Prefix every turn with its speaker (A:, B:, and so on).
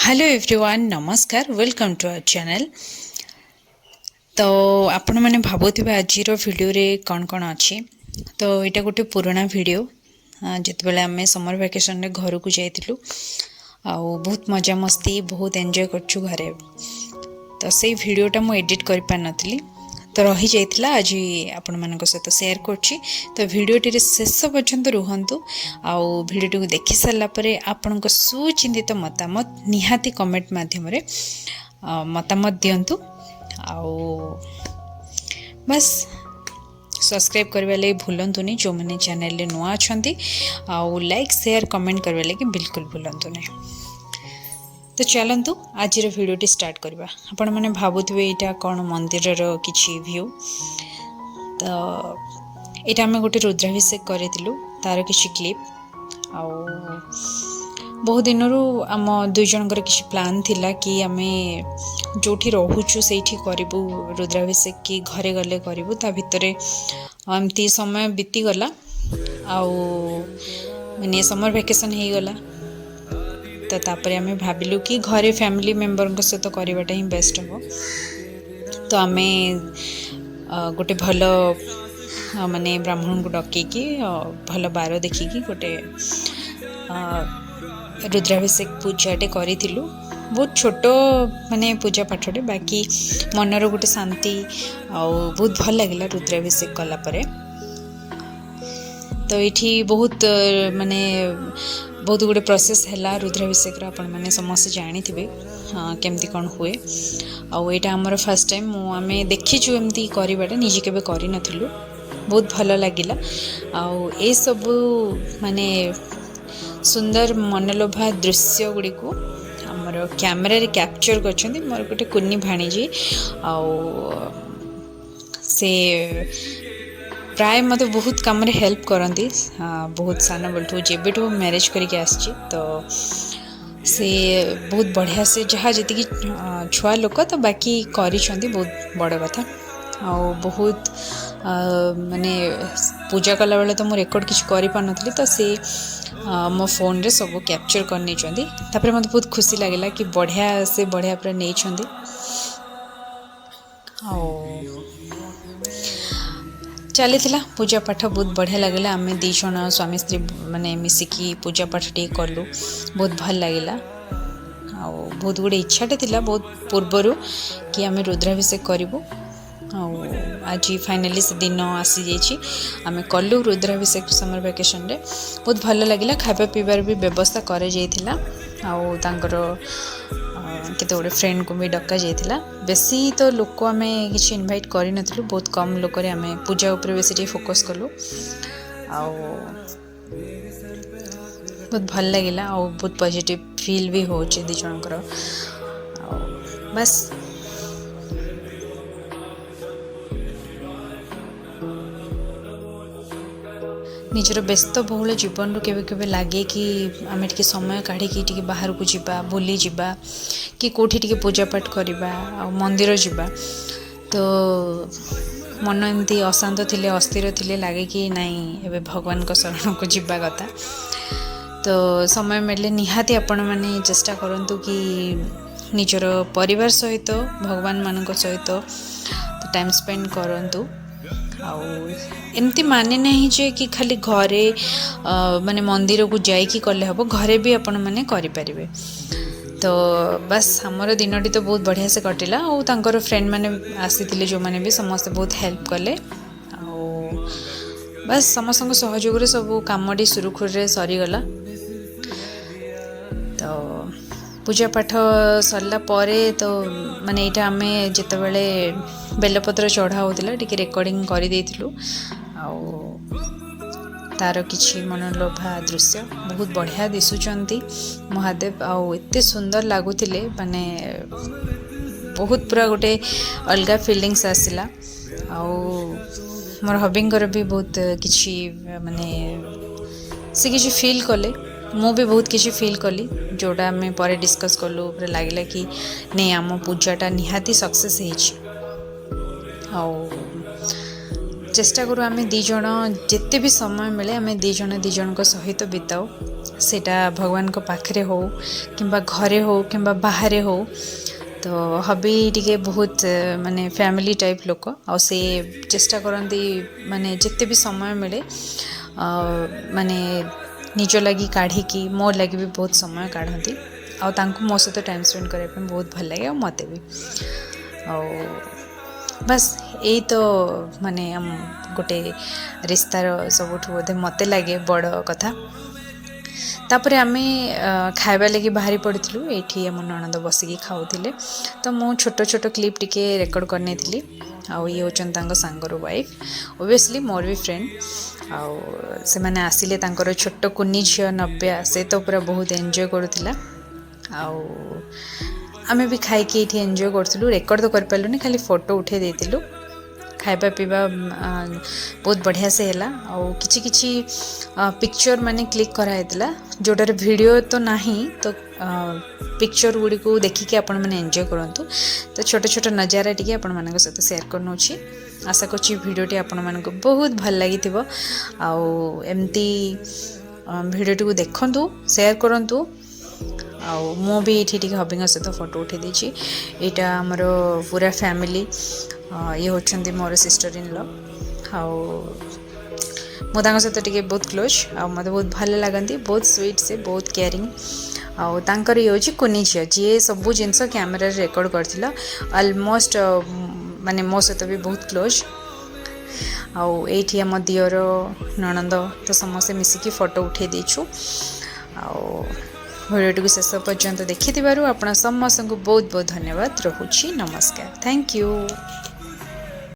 A: Hello everyone नमस्कार welcome to our channel. तो आपण मैंने भावुवे आज वीडियो रे कौन कौन अच्छी तो यहाँ गोटे पुराना वीडियो जिते बड़े आम समर वैकेशन रे घर को जाइलु बहुत मजा मस्ती बहुत एंजॉय करछु घरे। तो से वीडियोटा मुझे एडिट कर पार नथली तो रही जाइथिला आज आपण मानक सहित शेयर करछि। तो वीडियोटी शेष पर्यंत रुहंतु आउ वीडियोटी को देखि सारा परे आपनक सुचिंतित मतामत निहाती कमेंट माध्यम रे मतामत दियंतु आउ बस सब्सक्राइब करबा लागि भूलंतुनी जो मैंने चैनल रे नुआ अछंती आउ लाइक शेयर कमेंट करबा लागि बिल्कुल भूलंतुनी। तो चलतु आज भिडियोटी स्टार्ट करवा। आपण मैंने भावुवे यहाँ कौन मंदिर किसी व्यू तो यहाँ आम गोटे रुद्राभिषेक करूँ तार किसी क्लिप आउ बहुत दिन आम दुई जनकर किसी प्लान थिला कि आम जो रोचु से करूँ रुद्राभिषेक कि घरे गले करूँ ता भितर एमती समय बीतीगला आउ माने समर वैकेशन हो गला। तो तापर आम भाविलु कि घरे फैमिली मेंबर सहित करवाटा ही बेस्ट हम। तो आम गोटे भल माने ब्राह्मण को डकैकी भल बार देखिकी गोटे रुद्राभिषेक पूजाटे करूँ। बहुत छोट माने पूजा पाठटे बाकी मनर गोटे शांति बहुत भल लगे रुद्राभिषेक कलापर। तो ये बहुत माने बहुत गुड़े प्रोसेस है रुद्राभिषेक आपण मैंने समस्त जानी थे केमती कौन हुए आउ यहाँ आमर फर्स्ट टाइम आम देखीचु एमती करवाटा निजे केबे करि नथिलु बहुत भल लगिला। आउ ए सब माने सुंदर मनलोभा दृश्य गुड़ी को आमर कैमेरा रे कैप्चर करछन्ती मोर गोटे कुन्नी भाणीजी आउ से प्राय मत बहुत कम हेल्प करती बहुत सान बोलू जेबेठू मैरिज करके आसी। तो से बहुत बढ़िया से जहाँ जी छुआ लोक तो बाकी करी बहुत बड़ कथा आउ बहुत माने पूजा कला बेले तो मु रेकर्ड किसी करि पार नथली तो से मो फोन रे सब कैप्चर कर नहीं तापर मत बहुत खुशी लगिला कि बढ़िया से बढ़िया पूरा नहीं चली पूजा पाठ बहुत बढ़िया लगे। आम दी जन स्वामी स्त्री माने मिसिकी पूजा पाठ टे कलु बहुत भल लगे बहुत गुड़े इच्छाटे थिला बहुत पूर्वर कि आम रुद्राभिषेक करूँ आज फाइनाली से दिन आसी जाइए आम कलु रुद्राभिषेक समर वैकेशन रे बहुत भल लगे। खावा पीबार भी व्यवस्था कर केते गोटे फ्रेंड को भी डका जाइथिला बेसी तो लोक आम किसी इनवाइट करि नथिलु बहुत कम लोक रे आम पूजा ऊपर बेसी फोकस कलु आउ बहुत भल लगिला आउ बहुत पॉजिटिव फील भी होचे दी जनकर बस निजर व्यस्त बहुल जीवन रू केबे लगे कि आम टे समय काढ़ी बाहर को जीवा बुली जीवा कि कोठी टे पूजा पाठ करवा मंदिर जीवा तो मन एमती अशांत थिले अस्थिर थिले लगे कि नाई एबे भगवान को शरण को जीवा कथा। तो समय मिले निहाती आपण माने चेष्टा करंतु कि निजर परिवार सहित भगवान मान सहित टाइम स्पेंड करंतु आउ एमती माने नहीं जे कि खाली घरे माने मंदिर को जाइकी कले हम घरे भी आपण माने करि परिबे। तो बस हमर दिनटी तो बहुत बढ़िया से कटिला और तांकर फ्रेंड माने आसीथिले जो माने भी समस्त बहुत हेल्प कले आउ बस समस्त सहयोग रे सब कामटी सुरुखुर रे सरी गला। तो पूजा पाठ सरला परे तो माने एटा आमे जेते बेले बेलपत्र चढ़ा होतिला टिके रेकॉर्डिंग करि देथिलु आउ तार किछि मनलोभा दृश्य बहुत बढ़िया दिसुचंती महादेव आउ एते सुंदर लागुथिले माने बहुत पूरा गोटे अलगा फीलिंग्स आसिला आउ मोर हबिंगर भी बहुत किछि माने से किछि फील कले मु भी बहुत किसी फील कली जोड़ा आम पर डिस्कस कलु लगे कि नहीं आम पूजाटा निहाती सक्सेस चेष्टा करूँ आम दीज जिते भी समय मिले आम दीज को सहित बिताओ सेटा भगवान को पाखरे हो कि घरे हो कि बाहर हो। तो हबी टिके बहुत माने फैमिली टाइप लोक आ से चेष्टा करती माने जिते भी समय मिले माने निज लगी काढ़ी मो लगी भी बहुत समय काढ़ती आउ मो सहित टाइम स्पेंड करने बहुत भल लगे मत भी बस यही तो माने हम गोटे रिश्तार सबुठ बोधे मत लगे बड़ कथा। तापर आम खाइबा लगी बाहरी पड़ू ये आम ननद बसिकी खाऊले तो मु छोट छोट क्लिप टिके रेकर्ड करनी थी आउ ये होचन सांगर वाइफ ओबियसली मोर भी फ्रेंड आउ से मैंने आसिले तांकर छोट कुनी झील नव्या से तो पूरा बहुत एंजॉय करूला आउ आमे भी खाइकी ये एंजॉय करूँ रेकर्ड तो कर पार्लुनी खाली फोटो उठे देलु खाइबा पीवा बहुत बढ़िया से है आउ किछि किछि पिक्चर माने क्लिक कराइला जोटार वीडियो तो नहीं तो पिक्चर गुड़ी को देखिके आपण मैंने एंजॉय करंतु। तो छोट छोट नजारा टी आपण मान सहित शेयर करनोछि आशा करछि वीडियोटी आपण मान बहुत भल लगी आउ एमती वीडियोटी को देखंतु शेयर करंतु आउ मु भी ये हबी सहित फोटो उठे देछि एटा हमर पूरा फैमिली ये होचंती मोर सिस्टर इन लॉ आउ मो सहित टिके बहुत क्लोज आ मत बहुत भल लगती बहुत स्वीट से बहुत केयरिंग आउ तांकर ये होची कुनी झियो जी सब जिनस कैमेरा रेकॉर्ड करथिला ऑलमोस्ट माने मो सहित भी बहुत क्लोज आउ एठी हम दियर ननंद तो समस्त मिसिकी फोटो उठे देछु आउ वीडियो को शेष पर्यंत देखि आपण समस्त को बहुत बहुत धन्यवाद रहुछि। नमस्कार, थैंक यू।